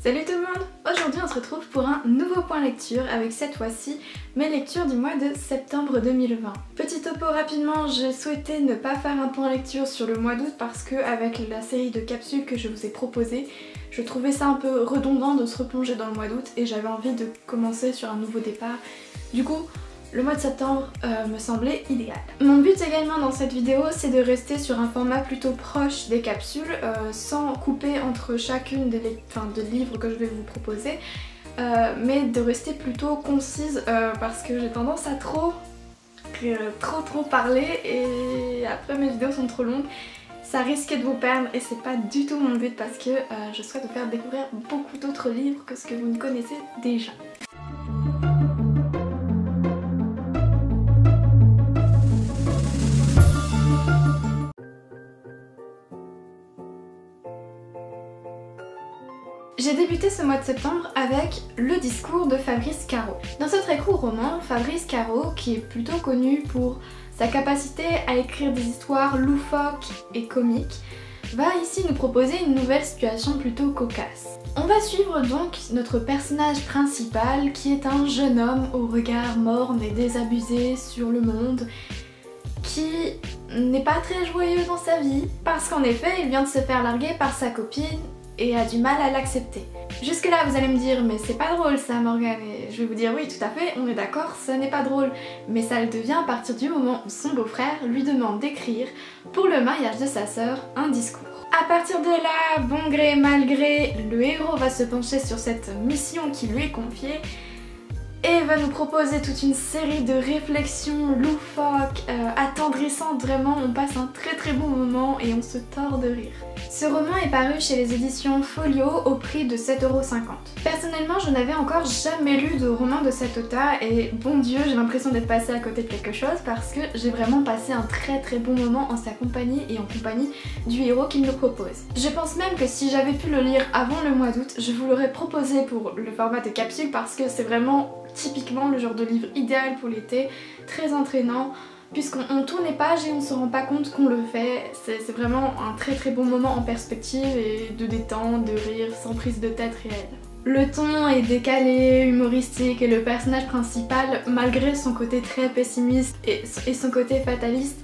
Salut tout le monde! Aujourd'hui on se retrouve pour un nouveau point lecture avec cette fois-ci mes lectures du mois de septembre 2020. Petit topo rapidement, j'ai souhaité ne pas faire un point lecture sur le mois d'août parce que avec la série de capsules que je vous ai proposées, je trouvais ça un peu redondant de se replonger dans le mois d'août et j'avais envie de commencer sur un nouveau départ. Du coup, le mois de septembre me semblait idéal. Mon but également dans cette vidéo, c'est de rester sur un format plutôt proche des capsules, sans couper entre chacune des livres que je vais vous proposer, mais de rester plutôt concise parce que j'ai tendance à trop parler et après mes vidéos sont trop longues. Ça risque de vous perdre et c'est pas du tout mon but parce que je souhaite vous faire découvrir beaucoup d'autres livres que ce que vous ne connaissez déjà. J'ai débuté ce mois de septembre avec Le discours de Fabrice Caro. Dans ce très court roman, Fabrice Caro, qui est plutôt connu pour sa capacité à écrire des histoires loufoques et comiques, va ici nous proposer une nouvelle situation plutôt cocasse. On va suivre donc notre personnage principal qui est un jeune homme au regard morne et désabusé sur le monde, qui n'est pas très joyeux dans sa vie parce qu'en effet il vient de se faire larguer par sa copine et a du mal à l'accepter. Jusque là vous allez me dire mais c'est pas drôle ça Morgane, et je vais vous dire oui tout à fait, on est d'accord, ça n'est pas drôle, mais ça le devient à partir du moment où son beau-frère lui demande d'écrire pour le mariage de sa sœur un discours. À partir de là, bon gré mal gré, le héros va se pencher sur cette mission qui lui est confiée et va nous proposer toute une série de réflexions loufoques, attendrissantes, vraiment on passe un très bon moment et on se tord de rire. Ce roman est paru chez les éditions Folio au prix de 7,50 €. Personnellement je n'avais encore jamais lu de roman de cet auteur et bon Dieu j'ai l'impression d'être passée à côté de quelque chose parce que j'ai vraiment passé un très bon moment en sa compagnie et en compagnie du héros qu'il nous propose. Je pense même que si j'avais pu le lire avant le mois d'août, je vous l'aurais proposé pour le format de capsule parce que c'est vraiment typiquement le genre de livre idéal pour l'été, très entraînant, puisqu'on tourne les pages et on ne se rend pas compte qu'on le fait. C'est vraiment un très bon moment en perspective et de détente, de rire, sans prise de tête réelle. Le ton est décalé, humoristique et le personnage principal, malgré son côté très pessimiste et son côté fataliste,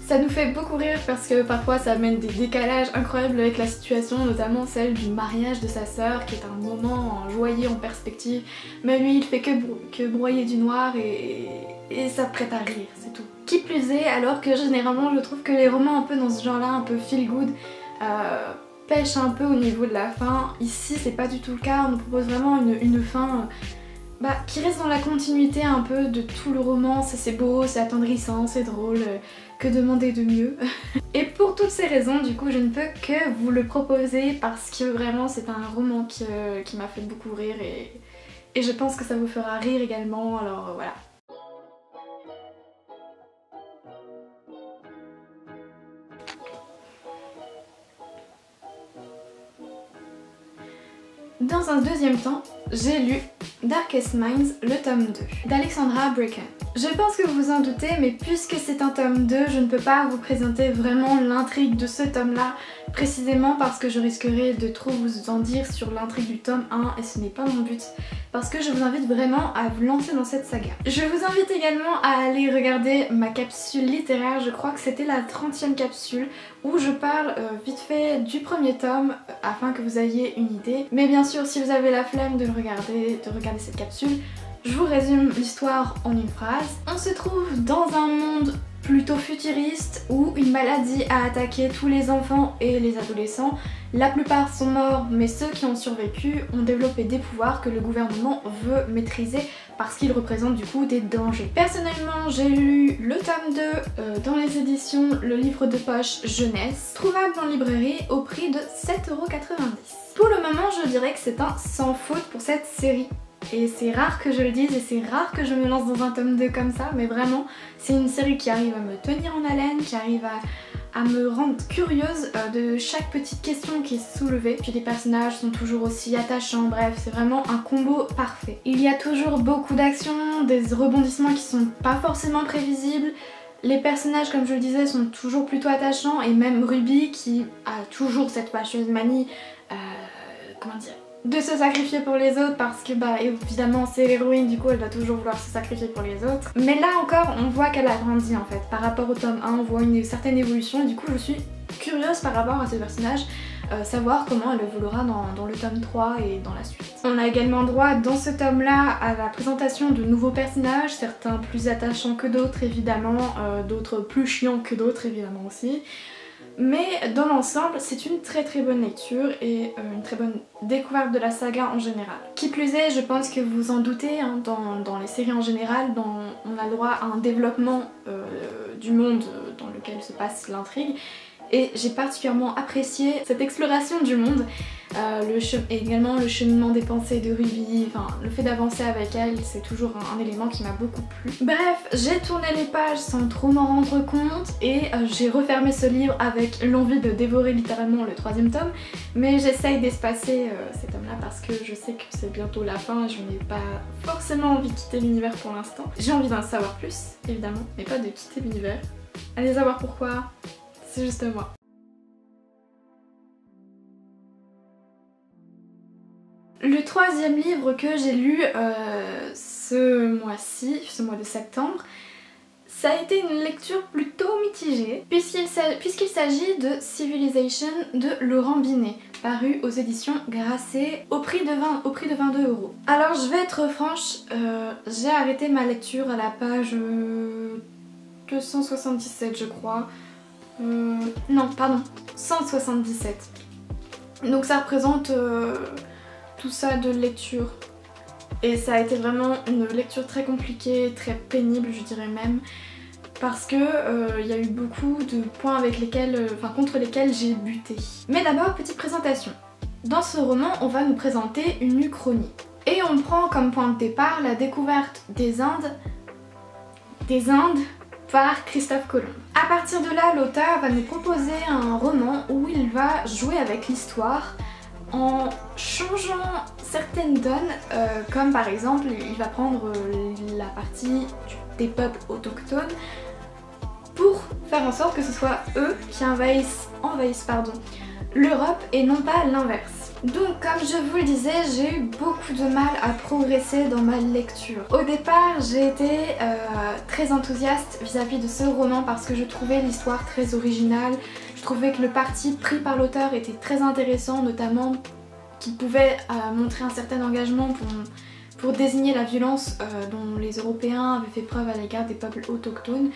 ça nous fait beaucoup rire parce que parfois ça amène des décalages incroyables avec la situation, notamment celle du mariage de sa sœur qui est un moment joyeux en perspective, mais lui il fait que broyer du noir et ça prête à rire, c'est tout. Qui plus est, alors que généralement je trouve que les romans un peu dans ce genre là, un peu feel good, pêchent un peu au niveau de la fin. Ici c'est pas du tout le cas, on nous propose vraiment une fin qui reste dans la continuité un peu de tout le roman, c'est beau, c'est attendrissant, c'est drôle, que demander de mieux. Et pour toutes ces raisons, du coup, je ne peux que vous le proposer parce que vraiment c'est un roman qui m'a fait beaucoup rire et je pense que ça vous fera rire également, alors voilà. Dans un deuxième temps, j'ai lu Darkest Minds, le tome 2, d'Alexandra Bracken. Je pense que vous vous en doutez, mais puisque c'est un tome 2, je ne peux pas vous présenter vraiment l'intrigue de ce tome-là, précisément parce que je risquerais de trop vous en dire sur l'intrigue du tome 1 et ce n'est pas mon but, parce que je vous invite vraiment à vous lancer dans cette saga. Je vous invite également à aller regarder ma capsule littéraire, je crois que c'était la 30e capsule, où je parle vite fait du premier tome afin que vous ayez une idée. Mais bien sûr, si vous avez la flemme de regarder cette capsule, je vous résume l'histoire en une phrase. On se trouve dans un monde plutôt futuriste où une maladie a attaqué tous les enfants et les adolescents. La plupart sont morts, mais ceux qui ont survécu ont développé des pouvoirs que le gouvernement veut maîtriser parce qu'ils représentent du coup des dangers. Personnellement, j'ai lu le tome 2 dans les éditions Le Livre de Poche Jeunesse, trouvable en librairie au prix de 7,90 €. Pour le moment, je dirais que c'est un sans faute pour cette série. Et c'est rare que je le dise et c'est rare que je me lance dans un tome 2 comme ça, mais vraiment c'est une série qui arrive à me tenir en haleine, qui arrive à me rendre curieuse de chaque petite question qui est soulevée. Puis les personnages sont toujours aussi attachants, bref c'est vraiment un combo parfait. Il y a toujours beaucoup d'action, des rebondissements qui sont pas forcément prévisibles. Les personnages, comme je le disais, sont toujours plutôt attachants et même Ruby qui a toujours cette fâcheuse manie, comment dire, de se sacrifier pour les autres parce que bah évidemment c'est l'héroïne, du coup elle va toujours vouloir se sacrifier pour les autres. Mais là encore on voit qu'elle a grandi en fait. Par rapport au tome 1 on voit une certaine évolution et du coup je suis curieuse par rapport à ce personnage, savoir comment elle évoluera dans le tome 3 et dans la suite. On a également droit dans ce tome là à la présentation de nouveaux personnages, certains plus attachants que d'autres évidemment, d'autres plus chiants que d'autres évidemment aussi. Mais dans l'ensemble, c'est une très bonne lecture et une très bonne découverte de la saga en général. Qui plus est, je pense que vous en doutez, hein, dans les séries en général, on a le droit à un développement du monde dans lequel se passe l'intrigue. Et j'ai particulièrement apprécié cette exploration du monde, et également le cheminement des pensées de Ruby, enfin le fait d'avancer avec elle, c'est toujours un élément qui m'a beaucoup plu. Bref, j'ai tourné les pages sans trop m'en rendre compte et j'ai refermé ce livre avec l'envie de dévorer littéralement le 3e tome, mais j'essaye d'espacer ces tomes-là parce que je sais que c'est bientôt la fin et je n'ai pas forcément envie de quitter l'univers pour l'instant. J'ai envie d'en savoir plus, évidemment, mais pas de quitter l'univers. Allez savoir pourquoi. C'est juste moi. Le 3e livre que j'ai lu ce mois-ci, ce mois de septembre, ça a été une lecture plutôt mitigée puisqu'il s'agit de Civilization de Laurent Binet, paru aux éditions Grasset au prix de 22 €. Alors je vais être franche, j'ai arrêté ma lecture à la page 277 je crois. Non, pardon, 177. Donc ça représente tout ça de lecture. Et ça a été vraiment une lecture très compliquée, très pénible je dirais même. Parce que y a eu beaucoup de points contre lesquels j'ai buté. Mais d'abord, petite présentation. Dans ce roman, on va nous présenter une uchronie. Et on prend comme point de départ la découverte des Indes par Christophe Colomb. À partir de là, l'auteur va nous proposer un roman où il va jouer avec l'histoire en changeant certaines donnes, comme par exemple il va prendre la partie des peuples autochtones pour faire en sorte que ce soit eux qui envahissent l'Europe et non pas l'inverse. Donc comme je vous le disais, j'ai eu beaucoup de mal à progresser dans ma lecture. Au départ j'ai été très enthousiaste vis-à-vis de ce roman parce que je trouvais l'histoire très originale, je trouvais que le parti pris par l'auteur était très intéressant, notamment qu'il pouvait montrer un certain engagement pour désigner la violence dont les Européens avaient fait preuve à l'égard des peuples autochtones.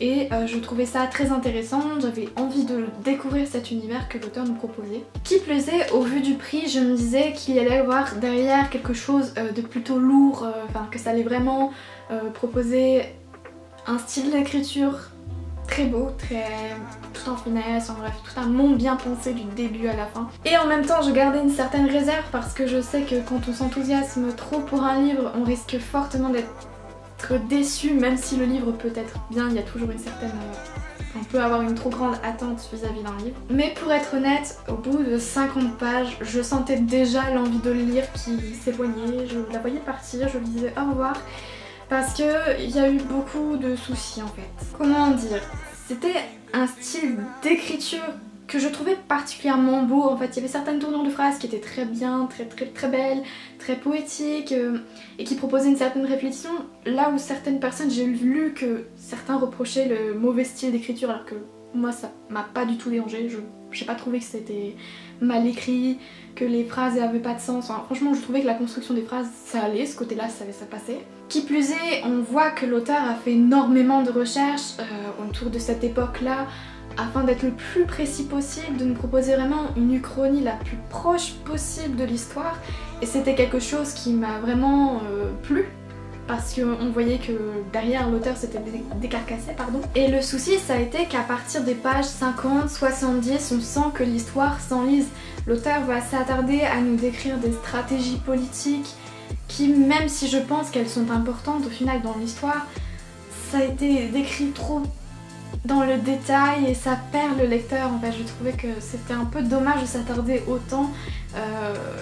Et je trouvais ça très intéressant, j'avais envie de découvrir cet univers que l'auteur nous proposait. Qui plus est, au vu du prix, je me disais qu'il allait y avoir derrière quelque chose de plutôt lourd, que ça allait vraiment proposer un style d'écriture très beau, tout en finesse, en bref, tout un monde bien pensé du début à la fin. Et en même temps, je gardais une certaine réserve parce que je sais que quand on s'enthousiasme trop pour un livre, on risque fortement d'être déçu, même si le livre peut être bien, il y a toujours une certaine... on peut avoir une trop grande attente vis-à-vis d'un livre. Mais pour être honnête, au bout de 50 pages, je sentais déjà l'envie de le lire qui s'éloignait, je la voyais partir, je lui disais au revoir, parce qu'il y a eu beaucoup de soucis en fait. Comment dire? C'était un style d'écriture que je trouvais particulièrement beau. En fait, il y avait certaines tournures de phrases qui étaient très bien, très belles, très poétiques et qui proposaient une certaine réflexion. Là où certaines personnes, j'ai lu que certains reprochaient le mauvais style d'écriture alors que moi ça m'a pas du tout dérangé. J'ai pas trouvé que c'était mal écrit, que les phrases avaient pas de sens. Enfin, franchement, je trouvais que la construction des phrases, ça allait, ce côté-là, ça passait. Qui plus est, on voit que l'auteur a fait énormément de recherches autour de cette époque-là, afin d'être le plus précis possible, de nous proposer vraiment une uchronie la plus proche possible de l'histoire. Et c'était quelque chose qui m'a vraiment plu, parce qu'on voyait que derrière l'auteur s'était décarcassé, pardon. Et le souci, ça a été qu'à partir des pages 50, 70, on sent que l'histoire s'enlise. L'auteur va s'attarder à nous décrire des stratégies politiques qui, même si je pense qu'elles sont importantes au final dans l'histoire, ça a été décrit trop dans le détail et ça perd le lecteur. En fait, je trouvais que c'était un peu dommage de s'attarder autant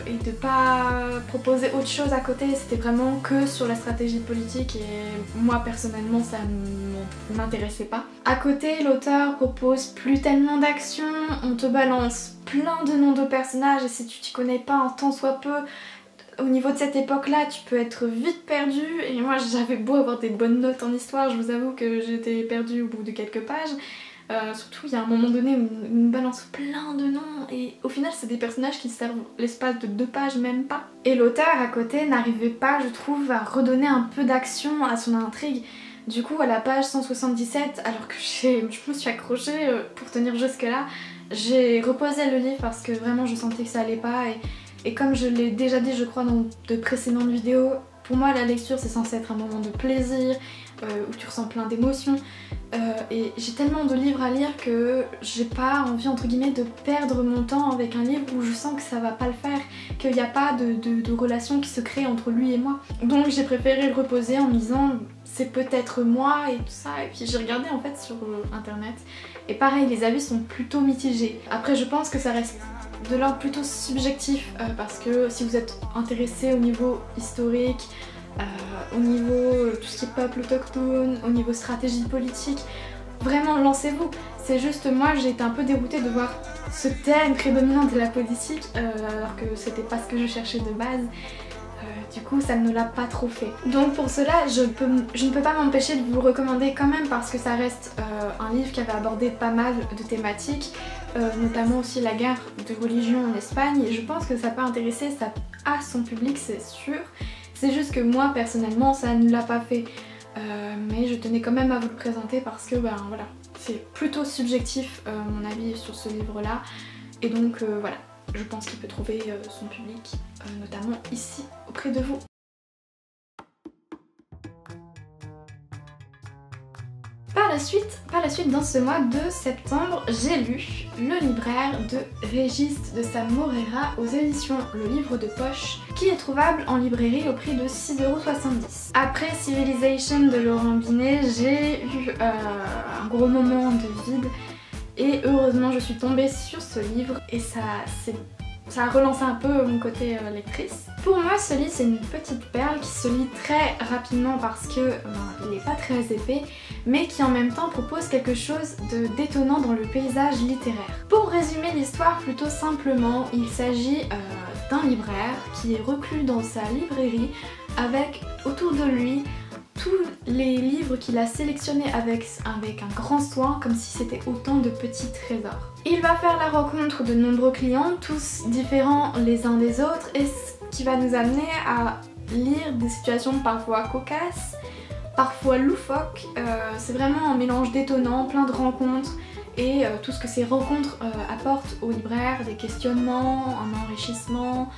et de pas proposer autre chose à côté. C'était vraiment que sur la stratégie politique et moi personnellement ça ne m'intéressait pas. À côté, l'auteur propose plus tellement d'action, on te balance plein de noms de personnages et si tu t'y connais pas un tant soit peu, au niveau de cette époque-là, tu peux être vite perdu. Et moi, j'avais beau avoir des bonnes notes en histoire, je vous avoue que j'étais perdue au bout de quelques pages. Surtout, il y a un moment donné où il me balance plein de noms et au final, c'est des personnages qui servent l'espace de 2 pages, même pas. Et l'auteur, à côté, n'arrivait pas, je trouve, à redonner un peu d'action à son intrigue. Du coup, à la page 177, alors que je me suis accrochée pour tenir jusque là, j'ai reposé le livre parce que vraiment je sentais que ça allait pas et comme je l'ai déjà dit je crois dans de précédentes vidéos, pour moi la lecture c'est censé être un moment de plaisir où tu ressens plein d'émotions et j'ai tellement de livres à lire que j'ai pas envie entre guillemets de perdre mon temps avec un livre où je sens que ça va pas le faire, qu'il n'y a pas de relation qui se crée entre lui et moi. Donc j'ai préféré le reposer en me disant c'est peut-être moi et tout ça, et puis j'ai regardé en fait sur internet et pareil les avis sont plutôt mitigés. Après je pense que ça reste de l'ordre plutôt subjectif parce que si vous êtes intéressé au niveau historique, au niveau tout ce qui est peuple autochtone, au niveau stratégie politique, vraiment lancez-vous. C'est juste moi j'ai été un peu déroutée de voir ce thème prédominant de la politique alors que c'était pas ce que je cherchais de base. Du coup ça ne l'a pas trop fait. Donc pour cela je ne peux pas m'empêcher de vous le recommander quand même parce que ça reste un livre qui avait abordé pas mal de thématiques, notamment aussi la guerre de religion en Espagne et je pense que ça peut intéresser, ça a son public c'est sûr. C'est juste que moi personnellement ça ne l'a pas fait. Mais je tenais quand même à vous le présenter parce que ben voilà, c'est plutôt subjectif mon avis sur ce livre là et donc voilà. Je pense qu'il peut trouver son public, notamment ici, auprès de vous. Par la suite, dans ce mois de septembre, j'ai lu Le libraire de Régis de Sam Moreira aux éditions Le Livre de Poche, qui est trouvable en librairie au prix de 6,70 €. Après Civilization de Laurent Binet, j'ai eu un gros moment de vide. Et heureusement je suis tombée sur ce livre et ça a relancé un peu mon côté lectrice. Pour moi ce livre c'est une petite perle qui se lit très rapidement parce que il n'est pas très épais mais qui en même temps propose quelque chose d'étonnant dans le paysage littéraire. Pour résumer l'histoire plutôt simplement, il s'agit d'un libraire qui est reclus dans sa librairie avec autour de lui tous les livres qu'il a sélectionnés avec un grand soin, comme si c'était autant de petits trésors. Il va faire la rencontre de nombreux clients, tous différents les uns des autres, et ce qui va nous amener à lire des situations parfois cocasses, parfois loufoques. C'est vraiment un mélange détonnant, plein de rencontres, et tout ce que ces rencontres apportent aux libraires, des questionnements, un enrichissement.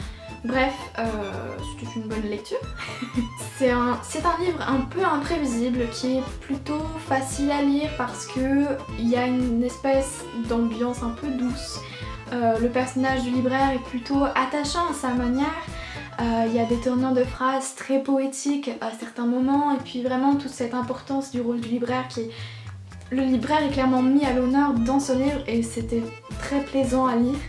Bref, c'est une bonne lecture. C'est un livre un peu imprévisible qui est plutôt facile à lire parce que il y a une espèce d'ambiance un peu douce. Le personnage du libraire est plutôt attachant à sa manière. Il y a des tournures de phrases très poétiques à certains moments et puis vraiment toute cette importance du rôle du libraire qui est... Le libraire est clairement mis à l'honneur dans ce livre et c'était très plaisant à lire.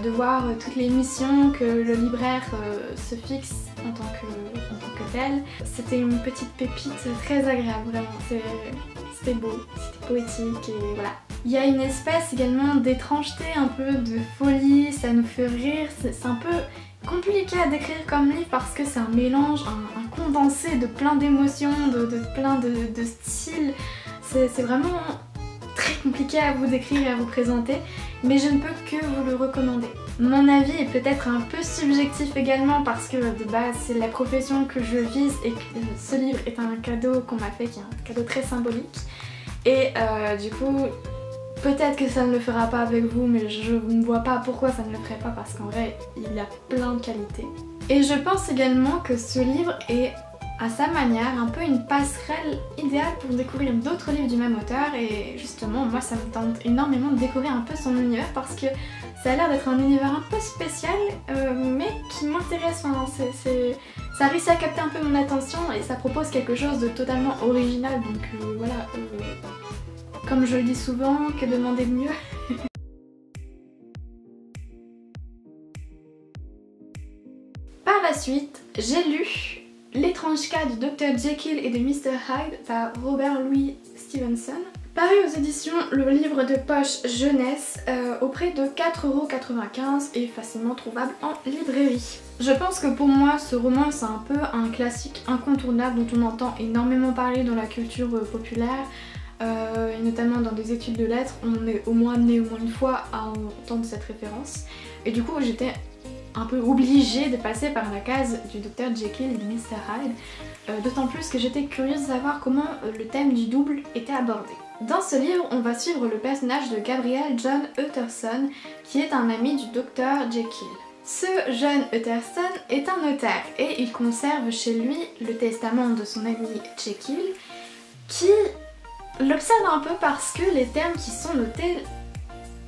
De voir toutes les missions que le libraire se fixe en tant que tel. C'était une petite pépite très agréable, vraiment. C'était beau, c'était poétique et voilà. Il y a une espèce également d'étrangeté, un peu de folie, ça nous fait rire. C'est un peu compliqué à décrire comme livre parce que c'est un mélange, un condensé de plein d'émotions, de plein de styles. C'est vraiment très compliqué à vous décrire et à vous présenter, mais je ne peux que vous le recommander. Mon avis est peut-être un peu subjectif également parce que de base c'est la profession que je vise et que ce livre est un cadeau qu'on m'a fait, qui est un cadeau très symbolique. Et du coup, peut-être que ça ne le fera pas avec vous, mais je ne vois pas pourquoi ça ne le ferait pas parce qu'en vrai, il a plein de qualités. Et je pense également que ce livre est à sa manière un peu une passerelle idéale pour découvrir d'autres livres du même auteur et justement moi ça me tente énormément de découvrir un peu son univers parce que ça a l'air d'être un univers un peu spécial mais qui m'intéresse, enfin, ça réussit à capter un peu mon attention et ça propose quelque chose de totalement original donc voilà, comme je le dis souvent, que demander de mieux. Par la suite, j'ai lu L'étrange cas du Dr Jekyll et de Mr Hyde par Robert Louis Stevenson, Paru aux éditions Le Livre de Poche Jeunesse au prix de 4,95 € et facilement trouvable en librairie. Je pense que pour moi ce roman c'est un peu un classique incontournable dont on entend énormément parler dans la culture populaire et notamment dans des études de lettres. On est au moins amené au moins une fois à entendre cette référence et du coup j'étais un peu obligée de passer par la case du Dr Jekyll et du Mr Hyde, d'autant plus que j'étais curieuse de savoir comment le thème du double était abordé. Dans ce livre, on va suivre le personnage de Gabriel John Utterson, qui est un ami du Dr Jekyll. Ce jeune Utterson est un notaire et il conserve chez lui le testament de son ami Jekyll, qui l'observe un peu parce que les termes qui sont notés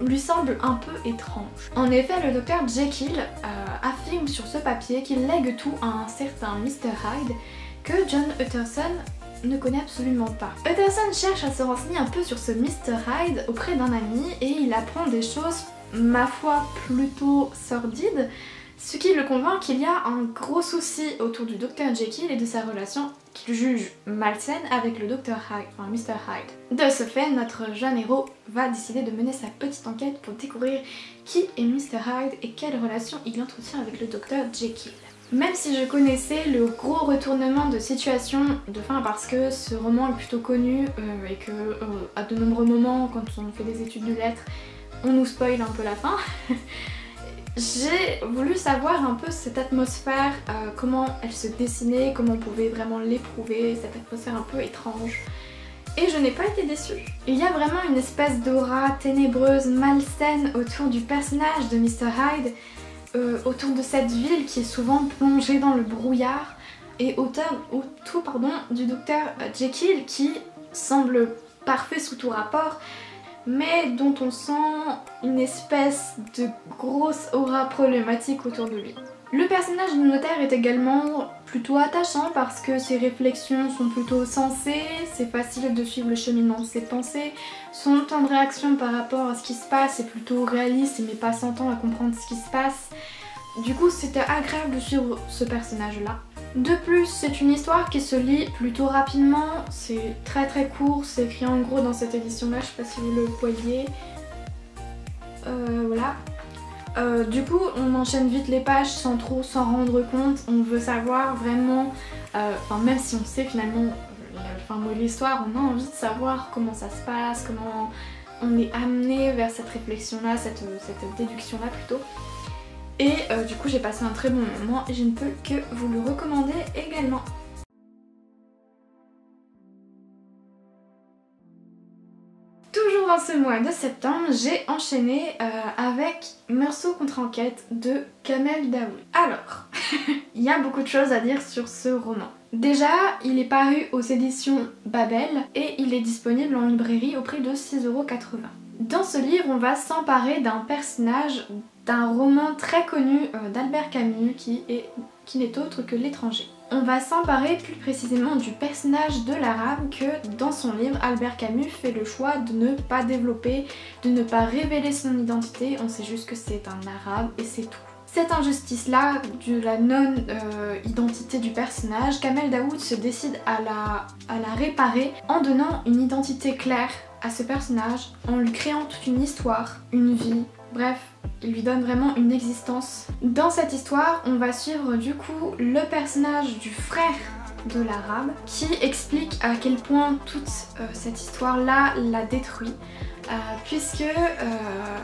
lui semblent un peu étranges. En effet, le Dr Jekyll affirme sur ce papier qu'il lègue tout à un certain Mr Hyde que John Utterson ne connaît absolument pas. Utterson cherche à se renseigner un peu sur ce Mr Hyde auprès d'un ami et il apprend des choses, ma foi, plutôt sordides, ce qui le convainc qu'il y a un gros souci autour du Dr Jekyll et de sa relation qu'il juge malsaine avec le Dr Hyde, enfin Mr Hyde. De ce fait, notre jeune héros va décider de mener sa petite enquête pour découvrir qui est Mr Hyde et quelle relation il entretient avec le Dr Jekyll. Même si je connaissais le gros retournement de situation de fin parce que ce roman est plutôt connu et que à de nombreux moments quand on fait des études de lettres on nous spoil un peu la fin, j'ai voulu savoir un peu cette atmosphère, comment elle se dessinait, comment on pouvait vraiment l'éprouver, cette atmosphère un peu étrange. Et je n'ai pas été déçue. Il y a vraiment une espèce d'aura ténébreuse, malsaine autour du personnage de Mr Hyde, autour de cette ville qui est souvent plongée dans le brouillard et autour du Dr Jekyll qui semble parfait sous tout rapport mais dont on sent une espèce de grosse aura problématique autour de lui. Le personnage du notaire est également plutôt attachant parce que ses réflexions sont plutôt sensées, c'est facile de suivre le cheminement de ses pensées, son temps de réaction par rapport à ce qui se passe est plutôt réaliste, il met pas 100 ans à comprendre ce qui se passe. Du coup c'était agréable de suivre ce personnage là. De plus, c'est une histoire qui se lit plutôt rapidement, c'est très court, c'est écrit en gros dans cette édition là, je sais pas si vous le voyez. Voilà. Du coup, on enchaîne vite les pages sans trop s'en rendre compte, on veut savoir vraiment, enfin même si on sait finalement le fin mot de l'histoire, on a envie de savoir comment ça se passe, comment on est amené vers cette réflexion là, cette déduction là plutôt. Et du coup j'ai passé un très bon moment et je ne peux que vous le recommander également. Toujours dans ce mois de septembre, j'ai enchaîné avec Meursault contre enquête de Kamel Daoud. Alors, il y a beaucoup de choses à dire sur ce roman. Déjà, il est paru aux éditions Babel et il est disponible en librairie au prix de 6,80 €. Dans ce livre, on va s'emparer d'un personnage d'un roman très connu d'Albert Camus qui n'est autre que L'étranger. On va s'emparer plus précisément du personnage de l'arabe que dans son livre, Albert Camus fait le choix de ne pas développer, de ne pas révéler son identité, on sait juste que c'est un arabe et c'est tout. Cette injustice-là, de la non-identité du personnage, Kamel Daoud se décide à la réparer en donnant une identité claire à ce personnage, en lui créant toute une histoire, une vie, bref, il lui donne vraiment une existence. Dans cette histoire, on va suivre du coup le personnage du frère de l'arabe qui explique à quel point toute cette histoire-là l'a détruit. Puisque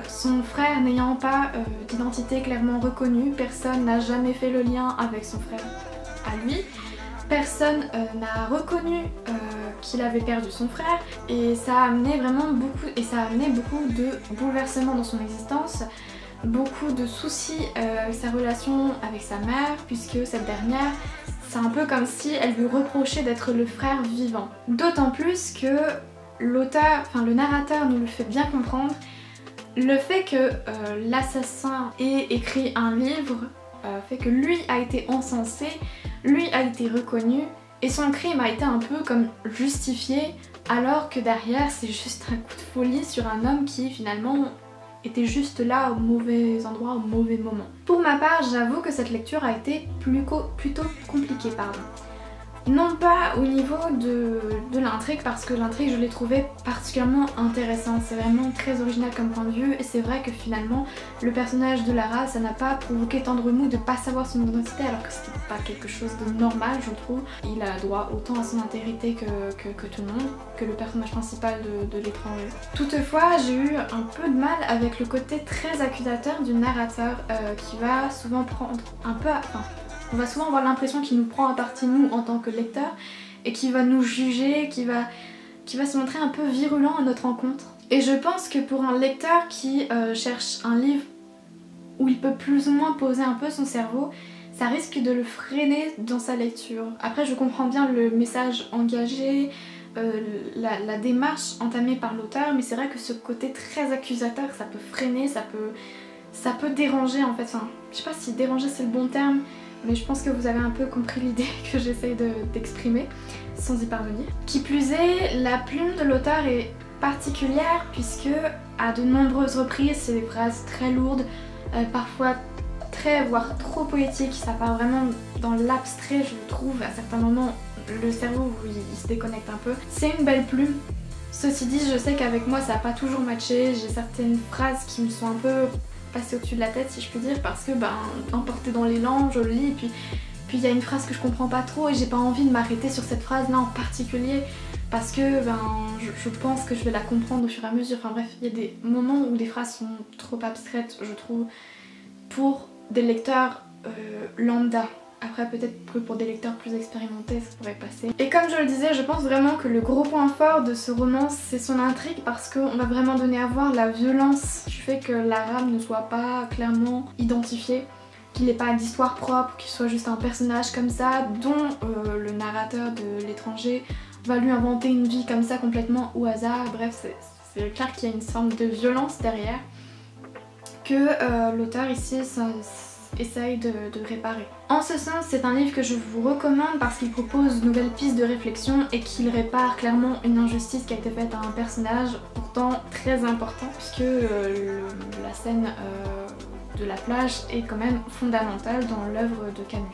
son frère n'ayant pas d'identité clairement reconnue, personne n'a jamais fait le lien avec son frère à lui, personne n'a reconnu qu'il avait perdu son frère et ça a amené vraiment beaucoup de bouleversements dans son existence, beaucoup de soucis avec sa relation avec sa mère puisque cette dernière, c'est un peu comme si elle lui reprochait d'être le frère vivant. D'autant plus que l'auteur, enfin le narrateur nous le fait bien comprendre, le fait que l'assassin ait écrit un livre fait que lui a été encensé, lui a été reconnu et son crime a été un peu comme justifié alors que derrière c'est juste un coup de folie sur un homme qui finalement était juste là au mauvais endroit, au mauvais moment. Pour ma part, j'avoue que cette lecture a été plutôt compliquée, Non pas au niveau de l'intrigue, parce que l'intrigue je l'ai trouvée particulièrement intéressante, c'est vraiment très original comme point de vue et c'est vrai que finalement le personnage de Lara, ça n'a pas provoqué tant de remous de pas savoir son identité alors que c'était pas quelque chose de normal je trouve. Il a droit autant à son intégrité que tout le monde, que le personnage principal de l'étranger. Toutefois j'ai eu un peu de mal avec le côté très accusateur du narrateur qui va souvent prendre un peu on va souvent avoir l'impression qu'il nous prend à partie nous en tant que lecteur et qui va nous juger, qui va se montrer un peu virulent à notre rencontre. Et je pense que pour un lecteur qui cherche un livre où il peut plus ou moins poser un peu son cerveau, ça risque de le freiner dans sa lecture. Après je comprends bien le message engagé, la démarche entamée par l'auteur, mais c'est vrai que ce côté très accusateur, ça peut freiner, ça peut déranger en fait. Enfin, je sais pas si déranger c'est le bon terme, mais je pense que vous avez un peu compris l'idée que j'essaye d'exprimer sans y parvenir. Qui plus est, la plume de l'auteur est particulière puisque à de nombreuses reprises c'est des phrases très lourdes, parfois très voire trop poétiques, ça part vraiment dans l'abstrait je trouve. À certains moments le cerveau il se déconnecte un peu. C'est une belle plume. Ceci dit, je sais qu'avec moi ça n'a pas toujours matché, j'ai certaines phrases qui me sont un peu passer au-dessus de la tête si je puis dire, parce que emporté dans l'élan, je le lis et puis il y a une phrase que je comprends pas trop et j'ai pas envie de m'arrêter sur cette phrase là en particulier parce que je pense que je vais la comprendre au fur et à mesure. Enfin bref, il y a des moments où des phrases sont trop abstraites je trouve pour des lecteurs lambda. Après peut-être que pour des lecteurs plus expérimentés ça pourrait passer. Et comme je le disais, je pense vraiment que le gros point fort de ce roman c'est son intrigue, parce qu'on va vraiment donner à voir la violence du fait que Lara ne soit pas clairement identifiée, qu'il n'ait pas d'histoire propre, qu'il soit juste un personnage comme ça dont le narrateur de l'étranger va lui inventer une vie comme ça complètement au hasard. Bref, c'est clair qu'il y a une forme de violence derrière que l'auteur ici essaye de réparer. En ce sens, c'est un livre que je vous recommande parce qu'il propose de nouvelles pistes de réflexion et qu'il répare clairement une injustice qui a été faite à un personnage pourtant très important, puisque la scène de la plage est quand même fondamentale dans l'œuvre de Camus.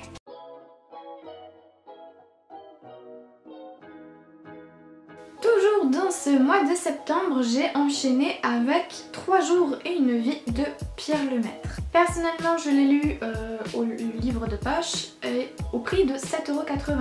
Toujours dans ce mois de septembre, j'ai enchaîné avec 3 jours et une vie de Pierre Lemaitre. Personnellement, je l'ai lu au livre de poche et au prix de 7,90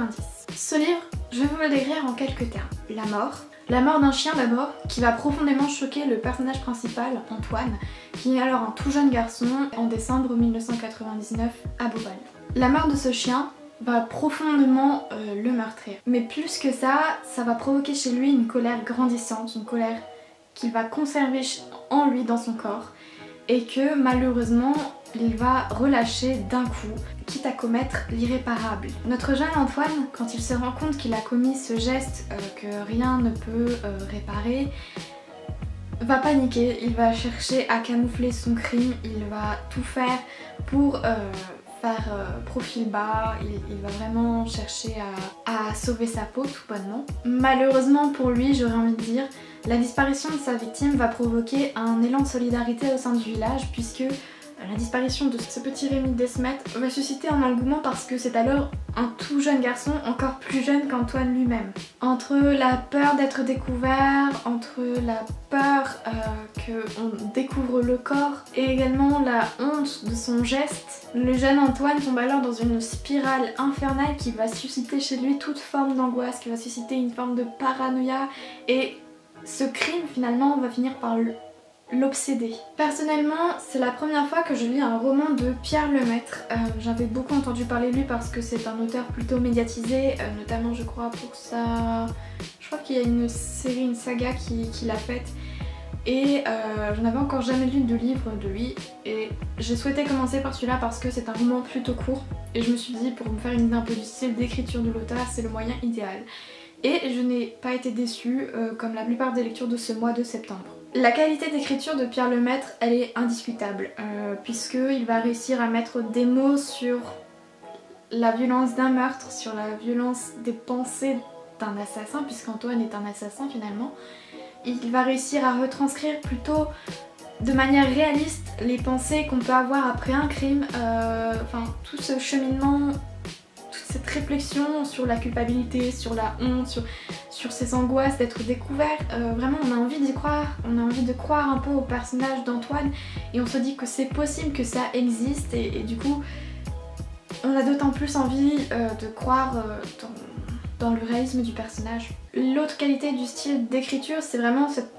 €. Ce livre, je vais vous le décrire en quelques termes. La mort. La mort d'un chien d'abord, qui va profondément choquer le personnage principal, Antoine, qui est alors un tout jeune garçon en décembre 1999 à Beauval. La mort de ce chien va profondément le meurtrir. Mais plus que ça, ça va provoquer chez lui une colère grandissante, une colère qu'il va conserver en lui, dans son corps, et que malheureusement il va relâcher d'un coup, quitte à commettre l'irréparable. Notre jeune Antoine, quand il se rend compte qu'il a commis ce geste que rien ne peut réparer, va paniquer, il va chercher à camoufler son crime, il va tout faire pour profil bas, il va vraiment chercher à sauver sa peau tout bonnement. Malheureusement pour lui, j'aurais envie de dire, la disparition de sa victime va provoquer un élan de solidarité au sein du village, puisque la disparition de ce petit Rémi Desmet va susciter un engouement parce que c'est alors un tout jeune garçon, encore plus jeune qu'Antoine lui-même. Entre la peur d'être découvert, entre la peur qu'on découvre le corps et également la honte de son geste, le jeune Antoine tombe alors dans une spirale infernale qui va susciter chez lui toute forme d'angoisse, qui va susciter une forme de paranoïa, et ce crime finalement va finir par l'obséder. Personnellement, c'est la première fois que je lis un roman de Pierre Lemaitre. J'avais beaucoup entendu parler de lui parce que c'est un auteur plutôt médiatisé, notamment je crois pour sa... Je crois qu'il y a une série, une saga qui l'a faite. Et je n'avais encore jamais lu de livre de lui. Et j'ai souhaité commencer par celui-là parce que c'est un roman plutôt court. Et je me suis dit, pour me faire une idée un peu du style d'écriture de l'auteur, c'est le moyen idéal. Et je n'ai pas été déçue, comme la plupart des lectures de ce mois de septembre. La qualité d'écriture de Pierre Lemaitre, elle est indiscutable, puisqu'il va réussir à mettre des mots sur la violence d'un meurtre, sur la violence des pensées d'un assassin, puisqu'Antoine est un assassin finalement. Il va réussir à retranscrire plutôt de manière réaliste les pensées qu'on peut avoir après un crime, enfin tout ce cheminement, toute cette cette réflexion sur la culpabilité, sur la honte, sur ses angoisses d'être découvert. Vraiment on a envie d'y croire, on a envie de croire un peu au personnage d'Antoine et on se dit que c'est possible que ça existe et du coup on a d'autant plus envie de croire dans le réalisme du personnage. L'autre qualité du style d'écriture, c'est vraiment cette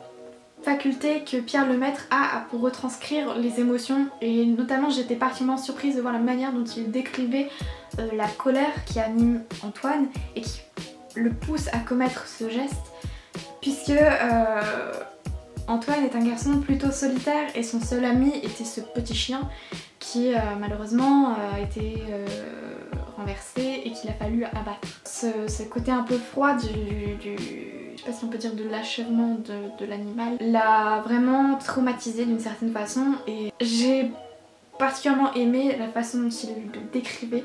faculté que Pierre Lemaitre a pour retranscrire les émotions et notamment j'étais particulièrement surprise de voir la manière dont il décrivait la colère qui anime Antoine et qui le pousse à commettre ce geste puisque Antoine est un garçon plutôt solitaire et son seul ami était ce petit chien qui malheureusement a été renversé et qu'il a fallu abattre. Ce côté un peu froid je sais pas si on peut dire de l'achèvement de l'animal, l'a vraiment traumatisé d'une certaine façon et j'ai particulièrement aimé la façon dont il le décrivait.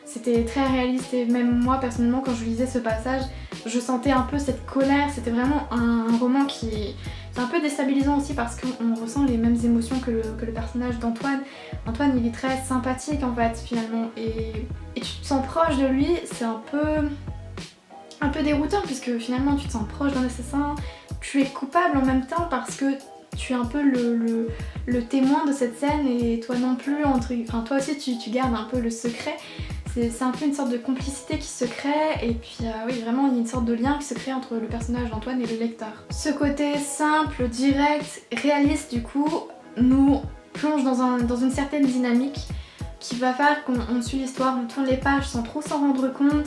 C'était très réaliste et même moi personnellement quand je lisais ce passage je sentais un peu cette colère, c'était vraiment un roman qui est un peu déstabilisant aussi parce qu'on ressent les mêmes émotions que le personnage d'Antoine. Antoine il est très sympathique en fait finalement et tu te sens proche de lui, c'est un peu déroutant puisque finalement tu te sens proche d'un assassin, tu es coupable en même temps parce que tu es un peu le témoin de cette scène et toi non plus, enfin toi aussi tu gardes un peu le secret. C'est un peu une sorte de complicité qui se crée et puis oui vraiment il y a une sorte de lien qui se crée entre le personnage d'Antoine et le lecteur. Ce côté simple, direct, réaliste du coup nous plonge dans une certaine dynamique qui va faire qu'on suit l'histoire, on tourne les pages sans trop s'en rendre compte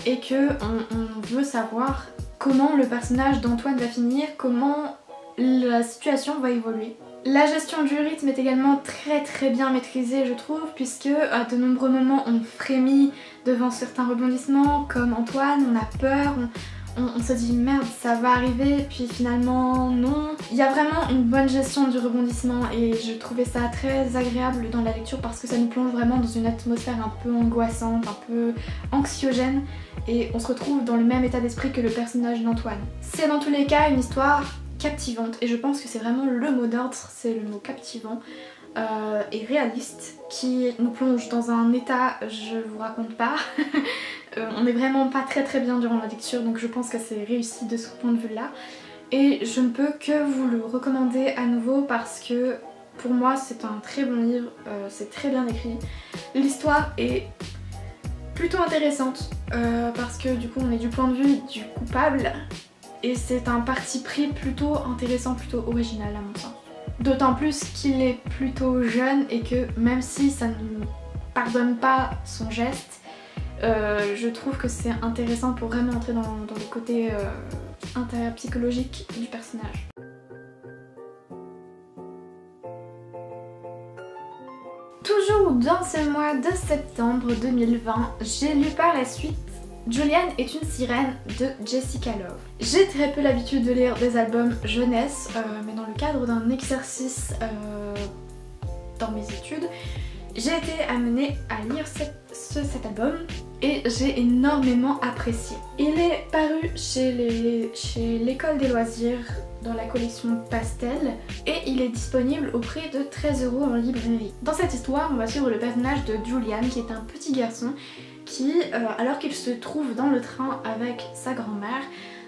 et que on veut savoir comment le personnage d'Antoine va finir, comment la situation va évoluer. La gestion du rythme est également très bien maîtrisée je trouve puisque à de nombreux moments on frémit devant certains rebondissements comme Antoine, on a peur, on se dit merde ça va arriver puis finalement non. Il y a vraiment une bonne gestion du rebondissement et je trouvais ça très agréable dans la lecture parce que ça nous plonge vraiment dans une atmosphère un peu angoissante, un peu anxiogène et on se retrouve dans le même état d'esprit que le personnage d'Antoine. C'est dans tous les cas une histoire captivante et je pense que c'est vraiment le mot d'ordre, c'est le mot captivant et réaliste qui nous plonge dans un état, je vous raconte pas, on est vraiment pas très bien durant la lecture donc je pense que c'est réussi de ce point de vue là et je ne peux que vous le recommander à nouveau parce que pour moi c'est un très bon livre, c'est très bien écrit, l'histoire est plutôt intéressante parce que du coup on est du point de vue du coupable. Et c'est un parti pris plutôt intéressant, plutôt original à mon sens. D'autant plus qu'il est plutôt jeune et que même si ça ne pardonne pas son geste, je trouve que c'est intéressant pour vraiment entrer dans le côté intérieur psychologique du personnage. Toujours dans ce mois de septembre 2020, j'ai lu par la suite Julian est une sirène de Jessica Love. J'ai très peu l'habitude de lire des albums jeunesse, mais dans le cadre d'un exercice dans mes études, j'ai été amenée à lire cet album et j'ai énormément apprécié. Il est paru chez l'école des loisirs dans la collection Pastel et il est disponible au prix de 13 € en librairie. Dans cette histoire, on va suivre le personnage de Julian qui est un petit garçon qui, alors qu'il se trouve dans le train avec sa grand-mère,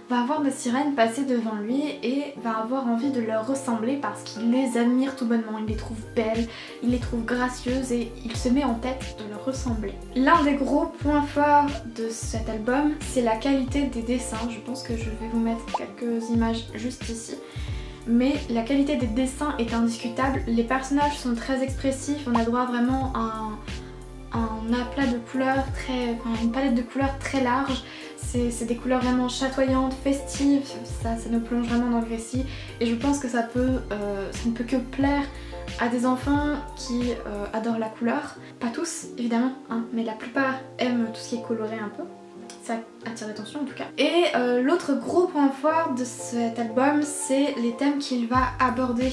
va voir des sirènes passer devant lui et va avoir envie de leur ressembler parce qu'il les admire tout bonnement, il les trouve belles, il les trouve gracieuses et il se met en tête de leur ressembler. L'un des gros points forts de cet album, c'est la qualité des dessins. Je pense que je vais vous mettre quelques images juste ici. Mais la qualité des dessins est indiscutable, les personnages sont très expressifs, on a droit vraiment à un aplat de couleurs une palette de couleurs très large. C'est des couleurs vraiment chatoyantes, festives, ça nous plonge vraiment dans le récit et je pense que ça ne peut que plaire à des enfants qui adorent la couleur. Pas tous évidemment, hein, mais la plupart aiment tout ce qui est coloré un peu. Ça attire l'attention en tout cas. Et l'autre gros point fort de cet album, c'est les thèmes qu'il va aborder,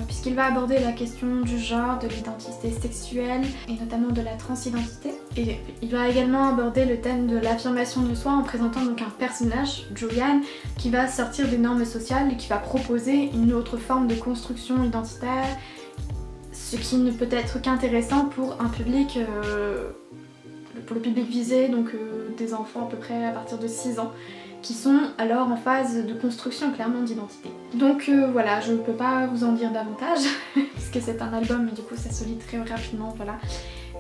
puisqu'il va aborder la question du genre, de l'identité sexuelle et notamment de la transidentité. Et il va également aborder le thème de l'affirmation de soi en présentant donc un personnage, Julian, qui va sortir des normes sociales et qui va proposer une autre forme de construction identitaire, ce qui ne peut être qu'intéressant pour un public pour le public visé, donc des enfants à peu près à partir de 6 ans, qui sont alors en phase de construction clairement d'identité. Donc voilà, je peux pas vous en dire davantage, puisque c'est un album et du coup ça se lit très rapidement, voilà.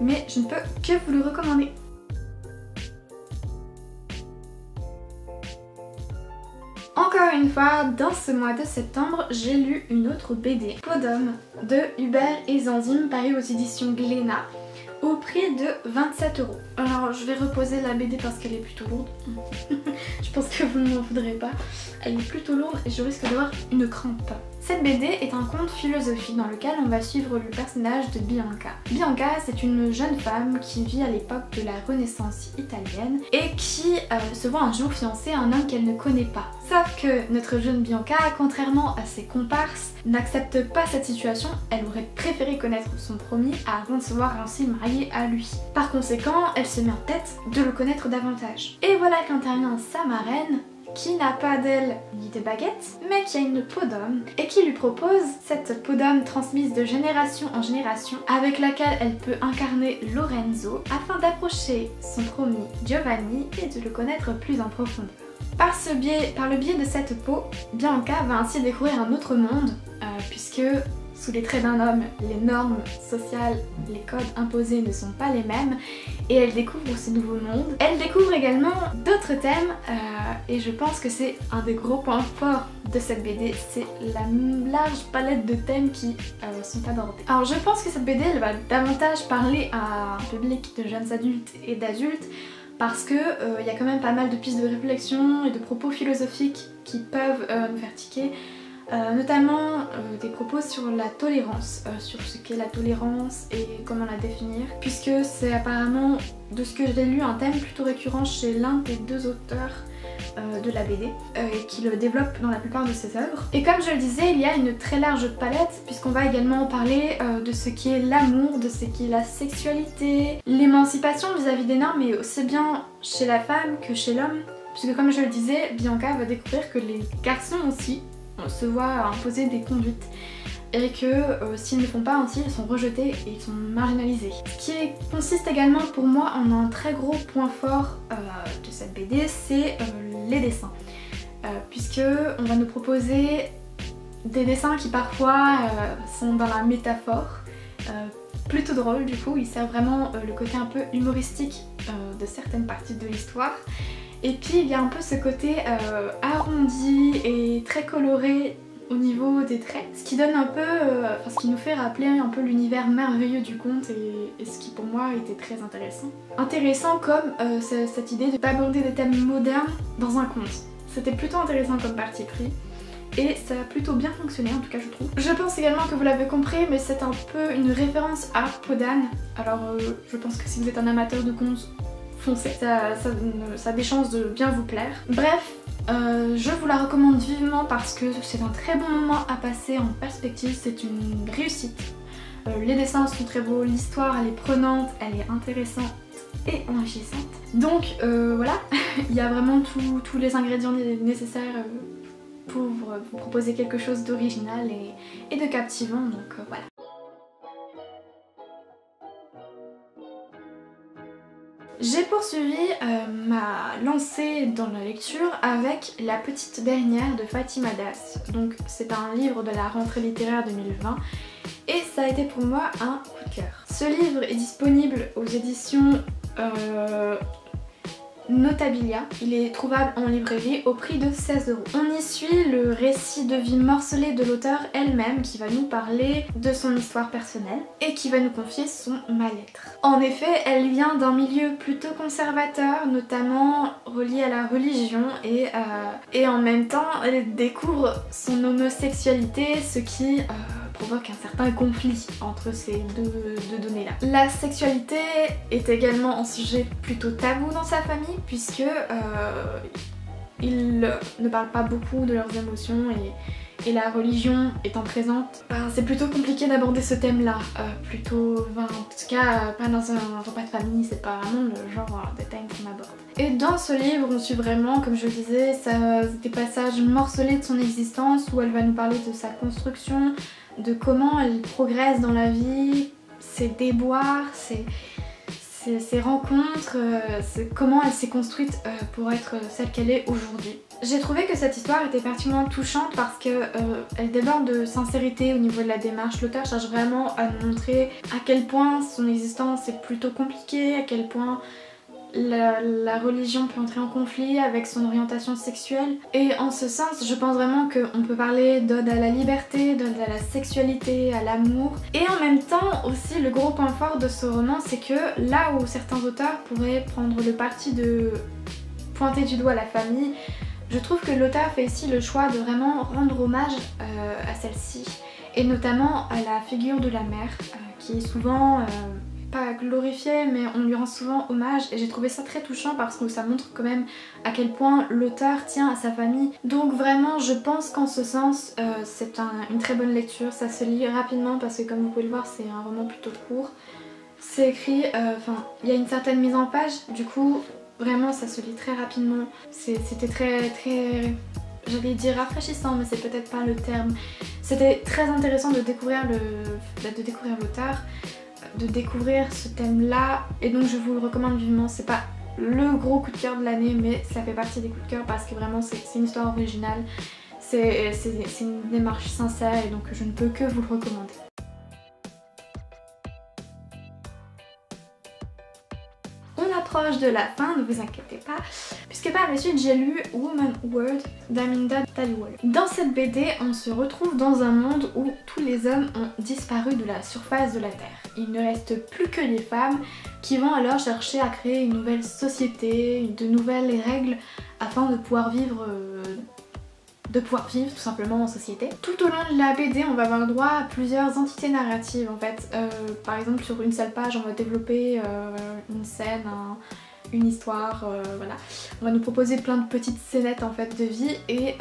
Mais je ne peux que vous le recommander. Encore une fois, dans ce mois de septembre, j'ai lu une autre BD, Peau d'homme, de Hubert et Zanzime, paru aux éditions Glénat, au prix de 27 €. Alors je vais reposer la BD parce qu'elle est plutôt lourde. Je pense que vous ne m'en voudrez pas. Elle est plutôt lourde et je risque d'avoir une crampe. Cette BD est un conte philosophique dans lequel on va suivre le personnage de Bianca. Bianca, c'est une jeune femme qui vit à l'époque de la Renaissance italienne et qui se voit un jour fiancée à un homme qu'elle ne connaît pas. Sauf que notre jeune Bianca, contrairement à ses comparses, n'accepte pas cette situation. Elle aurait préféré connaître son promis avant de se voir ainsi mariée à lui. Par conséquent, elle se met en tête de le connaître davantage. Et voilà qu'intervient sa marraine, qui n'a pas d'aile ni de baguette, mais qui a une peau d'homme et qui lui propose cette peau d'homme transmise de génération en génération avec laquelle elle peut incarner Lorenzo afin d'approcher son promis Giovanni et de le connaître plus en profondeur. Par le biais de cette peau, Bianca va ainsi découvrir un autre monde puisque sous les traits d'un homme, les normes sociales, les codes imposés ne sont pas les mêmes et elle découvre ce nouveau monde. Elle découvre également d'autres thèmes et je pense que c'est un des gros points forts de cette BD, c'est la large palette de thèmes qui sont abordés. Alors je pense que cette BD elle va davantage parler à un public de jeunes adultes et d'adultes parce que y a quand même pas mal de pistes de réflexion et de propos philosophiques qui peuvent nous faire tiquer. Notamment des propos sur la tolérance, sur ce qu'est la tolérance et comment la définir, puisque c'est apparemment, de ce que j'ai lu, un thème plutôt récurrent chez l'un des deux auteurs de la BD et qui le développe dans la plupart de ses œuvres. Et comme je le disais, il y a une très large palette puisqu'on va également parler de ce qui est l'amour, de ce qui est la sexualité, l'émancipation vis-à-vis des normes, mais aussi bien chez la femme que chez l'homme, puisque comme je le disais, Bianca va découvrir que les garçons aussi se voient imposer des conduites et que s'ils ne font pas ainsi, ils sont rejetés et ils sont marginalisés. Ce qui consiste également pour moi en un très gros point fort de cette BD, c'est les dessins. Puisque on va nous proposer des dessins qui parfois sont dans la métaphore, plutôt drôle du coup, ils servent vraiment le côté un peu humoristique de certaines parties de l'histoire. Et puis il y a un peu ce côté arrondi et très coloré au niveau des traits, ce qui donne un peu, ce qui nous fait rappeler un peu l'univers merveilleux du conte et ce qui pour moi était très intéressant. Intéressant comme cette idée d'aborder des thèmes modernes dans un conte. C'était plutôt intéressant comme parti pris. Et ça a plutôt bien fonctionné en tout cas je trouve. Je pense également que vous l'avez compris mais c'est un peu une référence à Peau d'âne. Alors je pense que si vous êtes un amateur de contes, foncez, ça a des chances de bien vous plaire. Bref, je vous la recommande vivement parce que c'est un très bon moment à passer en perspective, c'est une réussite. Les dessins sont très beaux, l'histoire elle est prenante, elle est intéressante et enrichissante. Donc voilà, il y a vraiment tous les ingrédients nécessaires pour vous proposer quelque chose d'original et de captivant, donc voilà. J'ai poursuivi ma lancée dans la lecture avec La petite dernière de Fatima Das. Donc c'est un livre de la rentrée littéraire 2020 et ça a été pour moi un coup de cœur. Ce livre est disponible aux éditions Notabilia. Il est trouvable en librairie au prix de 16 €. On y suit le récit de vie morcelé de l'auteur elle-même qui va nous parler de son histoire personnelle et qui va nous confier son mal-être. En effet, elle vient d'un milieu plutôt conservateur, notamment relié à la religion et en même temps elle découvre son homosexualité, ce qui provoque un certain conflit entre ces deux données-là. La sexualité est également un sujet plutôt tabou dans sa famille puisque ils ne parlent pas beaucoup de leurs émotions et la religion étant présente, c'est plutôt compliqué d'aborder ce thème-là. En tout cas, pas dans un repas de famille, c'est pas vraiment le genre de thème qu'on aborde. Et dans ce livre, on suit vraiment, comme je le disais, des passages morcelés de son existence où elle va nous parler de sa construction, de comment elle progresse dans la vie, ses déboires, ses rencontres, comment elle s'est construite pour être celle qu'elle est aujourd'hui. J'ai trouvé que cette histoire était particulièrement touchante parce qu'elle déborde de sincérité au niveau de la démarche. L'auteur cherche vraiment à nous montrer à quel point son existence est plutôt compliquée, à quel point la religion peut entrer en conflit avec son orientation sexuelle. Et en ce sens, je pense vraiment qu'on peut parler d'ode à la liberté, d'ode à la sexualité, à l'amour. Et en même temps, aussi, le gros point fort de ce roman, c'est que là où certains auteurs pourraient prendre le parti de pointer du doigt la famille, je trouve que l'auteur fait ici le choix de vraiment rendre hommage à celle-ci. Et notamment à la figure de la mère, qui est souvent... pas glorifiée, mais on lui rend souvent hommage et j'ai trouvé ça très touchant parce que ça montre quand même à quel point l'auteur tient à sa famille. Donc vraiment je pense qu'en ce sens c'est une très bonne lecture, ça se lit rapidement parce que comme vous pouvez le voir c'est un roman plutôt court. C'est écrit, il y a une certaine mise en page, du coup vraiment ça se lit très rapidement. C'était très j'allais dire rafraîchissant mais c'est peut-être pas le terme. C'était très intéressant de découvrir l'auteur, de découvrir ce thème là et donc je vous le recommande vivement. C'est pas le gros coup de cœur de l'année mais ça fait partie des coups de cœur parce que vraiment c'est une histoire originale, c'est une démarche sincère et donc je ne peux que vous le recommander. On approche de la fin, ne vous inquiétez pas, puisque par la suite j'ai lu Woman World d'Aminda Dhaliwal. Dans cette BD, on se retrouve dans un monde où tous les hommes ont disparu de la surface de la Terre. Il ne reste plus que les femmes qui vont alors chercher à créer une nouvelle société, de nouvelles règles afin de pouvoir vivre tout simplement en société. Tout au long de la BD, on va avoir droit à plusieurs entités narratives en fait. Par exemple, sur une seule page, on va développer une scène, une histoire, voilà. On va nous proposer plein de petites scénettes en fait de vie et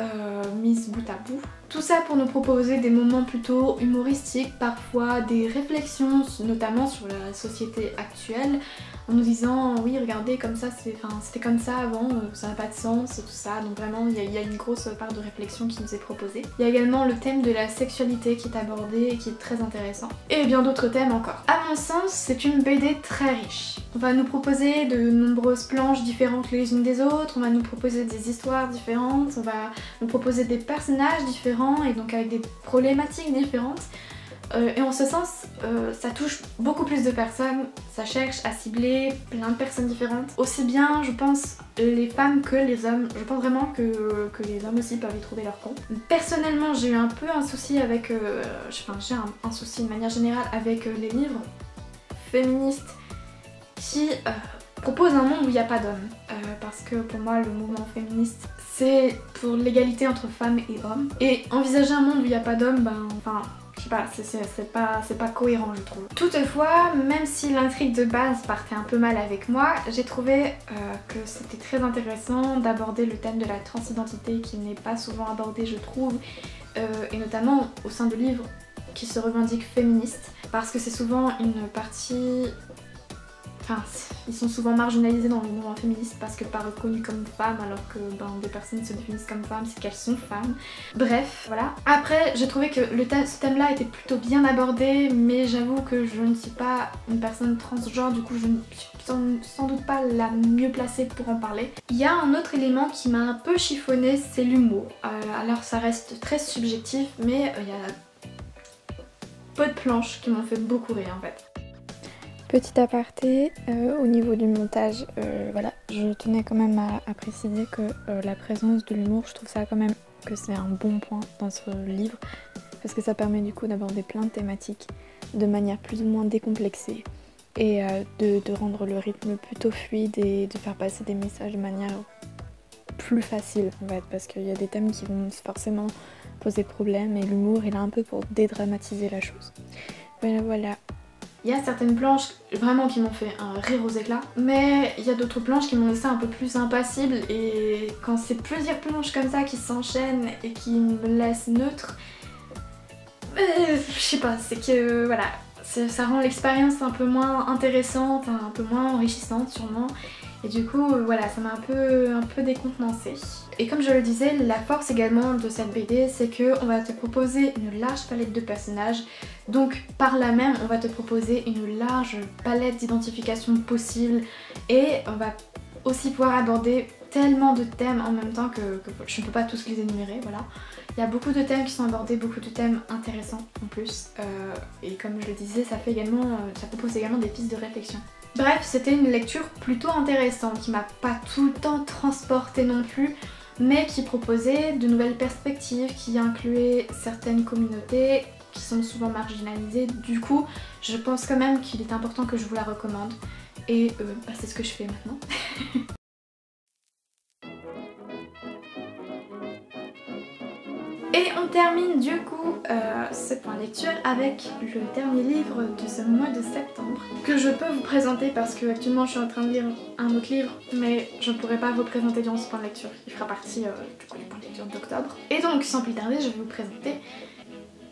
mises bout à bout. Tout ça pour nous proposer des moments plutôt humoristiques, parfois des réflexions notamment sur la société actuelle, en nous disant oui regardez comme ça c'était comme ça avant, ça n'a pas de sens et tout ça, donc vraiment il y a une grosse part de réflexion qui nous est proposée. Il y a également le thème de la sexualité qui est abordé et qui est très intéressant. Et bien d'autres thèmes encore. À mon sens c'est une BD très riche. On va nous proposer de nombreuses planches différentes les unes des autres, on va nous proposer des histoires différentes, on va nous proposer des personnages différents et donc avec des problématiques différentes. Et en ce sens, ça touche beaucoup plus de personnes, ça cherche à cibler plein de personnes différentes. Aussi bien, je pense, les femmes que les hommes. Je pense vraiment que les hommes aussi peuvent y trouver leur compte. Personnellement, j'ai eu un peu un souci avec... j'ai un souci de manière générale avec les livres féministes qui proposent un monde où il n'y a pas d'hommes. Parce que pour moi, le mouvement féministe, c'est pour l'égalité entre femmes et hommes. Et envisager un monde où il n'y a pas d'hommes, je sais pas, c'est pas cohérent je trouve. Toutefois, même si l'intrigue de base partait un peu mal avec moi, j'ai trouvé que c'était très intéressant d'aborder le thème de la transidentité qui n'est pas souvent abordé je trouve, et notamment au sein de livres qui se revendiquent féministes, parce que c'est souvent une partie... ils sont souvent marginalisés dans le mouvement féministe parce que pas reconnus comme femmes alors que des personnes se définissent comme femmes, c'est qu'elles sont femmes. Bref, voilà. Après, j'ai trouvé que ce thème-là était plutôt bien abordé, mais j'avoue que je ne suis pas une personne transgenre, du coup je ne suis sans doute pas la mieux placée pour en parler. Il y a un autre élément qui m'a un peu chiffonné, c'est l'humour. Alors ça reste très subjectif, mais il y a peu de planches qui m'ont fait beaucoup rire en fait. Petit aparté, au niveau du montage, voilà, je tenais quand même à préciser que la présence de l'humour, je trouve ça quand même que c'est un bon point dans ce livre parce que ça permet du coup d'aborder plein de thématiques de manière plus ou moins décomplexée et de rendre le rythme plutôt fluide et de faire passer des messages de manière plus facile en fait, parce qu'il y a des thèmes qui vont forcément poser problème et l'humour est là un peu pour dédramatiser la chose. Voilà. Il y a certaines planches vraiment qui m'ont fait rire aux éclats, mais il y a d'autres planches qui m'ont laissé un peu plus impassible, et quand c'est plusieurs planches comme ça qui s'enchaînent et qui me laissent neutre, je sais pas, c'est que voilà, ça rend l'expérience un peu moins intéressante, un peu moins enrichissante sûrement, Et du coup voilà, ça m'a un peu décontenancée. Et comme je le disais, la force également de cette BD, c'est qu'on va te proposer une large palette de personnages. Donc par là même, on va te proposer une large palette d'identification possible. Et on va aussi pouvoir aborder tellement de thèmes en même temps que je ne peux pas tous les énumérer, voilà. Il y a beaucoup de thèmes qui sont abordés, beaucoup de thèmes intéressants en plus. Et comme je le disais, ça propose également des pistes de réflexion. Bref, c'était une lecture plutôt intéressante qui m'a pas tout le temps transportée non plus, mais qui proposait de nouvelles perspectives, qui incluait certaines communautés qui sont souvent marginalisées. Du coup, je pense quand même qu'il est important que je vous la recommande. Et c'est ce que je fais maintenant. Et on termine du coup ce point lecture avec le dernier livre de ce mois de septembre que je peux vous présenter parce que actuellement je suis en train de lire un autre livre, mais je ne pourrai pas vous présenter durant ce point de lecture. Il fera partie du coup du point de lecture d'octobre. Et donc sans plus tarder, je vais vous présenter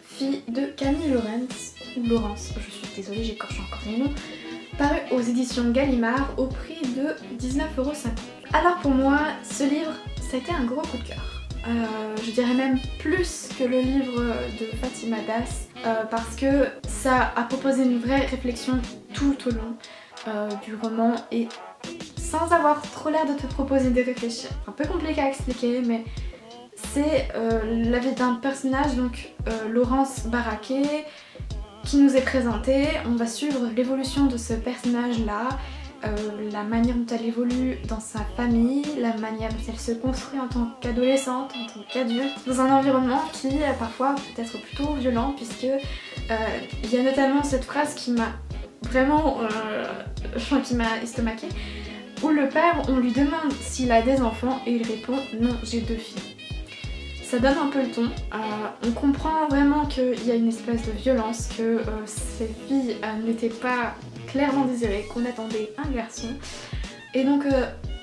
Fille de Camille Laurence, je suis désolée, j'écorche encore les noms, paru aux éditions Gallimard au prix de 19,50 €. Alors pour moi, ce livre, ça a été un gros coup de cœur. Je dirais même plus que le livre de Fatima Das parce que ça a proposé une vraie réflexion tout au long du roman et sans avoir trop l'air de te proposer de réfléchir. Un peu compliqué à expliquer, mais c'est la vie d'un personnage, donc Laurence Baraquet, qui nous est présentée. On va suivre l'évolution de ce personnage là, la manière dont elle évolue dans sa famille, la manière dont elle se construit en tant qu'adolescente, en tant qu'adulte, dans un environnement qui parfois peut être plutôt violent, puisque il y a notamment cette phrase qui m'a vraiment qui m'a estomaquée, où le père, on lui demande s'il a des enfants et il répond non, j'ai 2 filles. Ça donne un peu le ton, on comprend vraiment qu'il y a une espèce de violence, que ces filles n'étaient pas clairement désirées, qu'on attendait un garçon. Et donc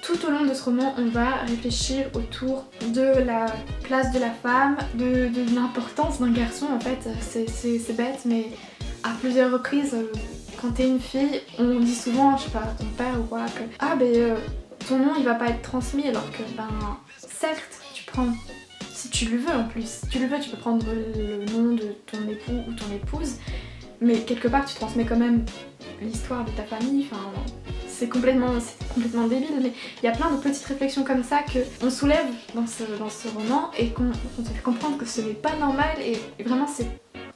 tout au long de ce roman, on va réfléchir autour de la place de la femme, de l'importance d'un garçon en fait. C'est bête, mais à plusieurs reprises, quand t'es une fille, on dit souvent, je sais pas, à ton père ou quoi, que ah ton nom il va pas être transmis, alors que certes tu prends, si tu le veux en plus, si tu le veux tu peux prendre le nom de ton époux ou ton épouse, mais quelque part tu transmets quand même l'histoire de ta famille, enfin c'est complètement débile, mais il y a plein de petites réflexions comme ça qu'on soulève dans ce roman et qu'on te fait comprendre que ce n'est pas normal, et vraiment c'est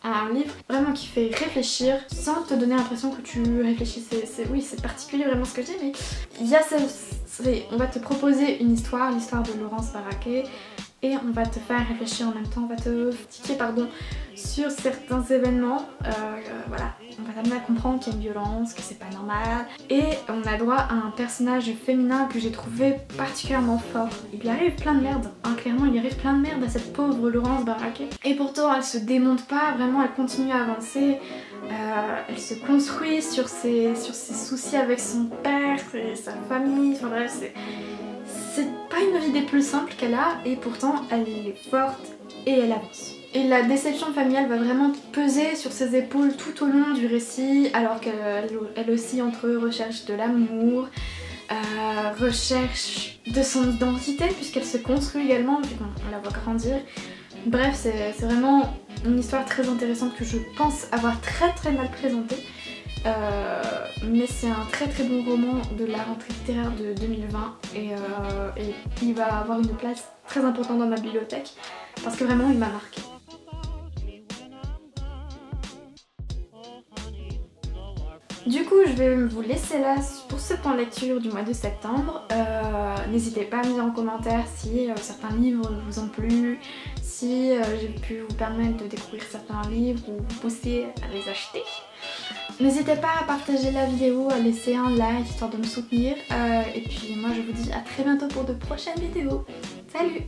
un livre vraiment qui fait réfléchir sans te donner l'impression que tu réfléchis. Oui, c'est particulier vraiment ce que je dis, mais il y a on va te proposer une histoire, l'histoire de Laurence Baraquet, et on va te faire réfléchir en même temps, on va te tiquer sur certains événements, voilà, on va t'amener à comprendre qu'il y a une violence, que c'est pas normal, et on a droit à un personnage féminin que j'ai trouvé particulièrement fort. Il lui arrive plein de merde, hein, clairement il lui arrive plein de merde à cette pauvre Laurence Baraquet, et pourtant elle se démonte pas, vraiment elle continue à avancer, elle se construit sur ses soucis avec son père et sa famille, enfin bref, c'est pas une vie des plus simples qu'elle a, et pourtant elle est forte et elle avance. Et la déception familiale va vraiment peser sur ses épaules tout au long du récit, alors qu'elle aussi entre recherche de l'amour, recherche de son identité, puisqu'elle se construit également, vu qu'on la voit grandir. Bref, c'est vraiment une histoire très intéressante que je pense avoir très mal présentée. Mais c'est un très bon roman de la rentrée littéraire de 2020 et il va avoir une place très importante dans ma bibliothèque parce que vraiment il m'a marqué. Du coup je vais vous laisser là pour ce point de lecture du mois de septembre. N'hésitez pas à me dire en commentaire si certains livres vous ont plu, si j'ai pu vous permettre de découvrir certains livres ou vous pousser à les acheter. N'hésitez pas à partager la vidéo, à laisser un like histoire de me soutenir. Et puis moi je vous dis à très bientôt pour de prochaines vidéos. Salut!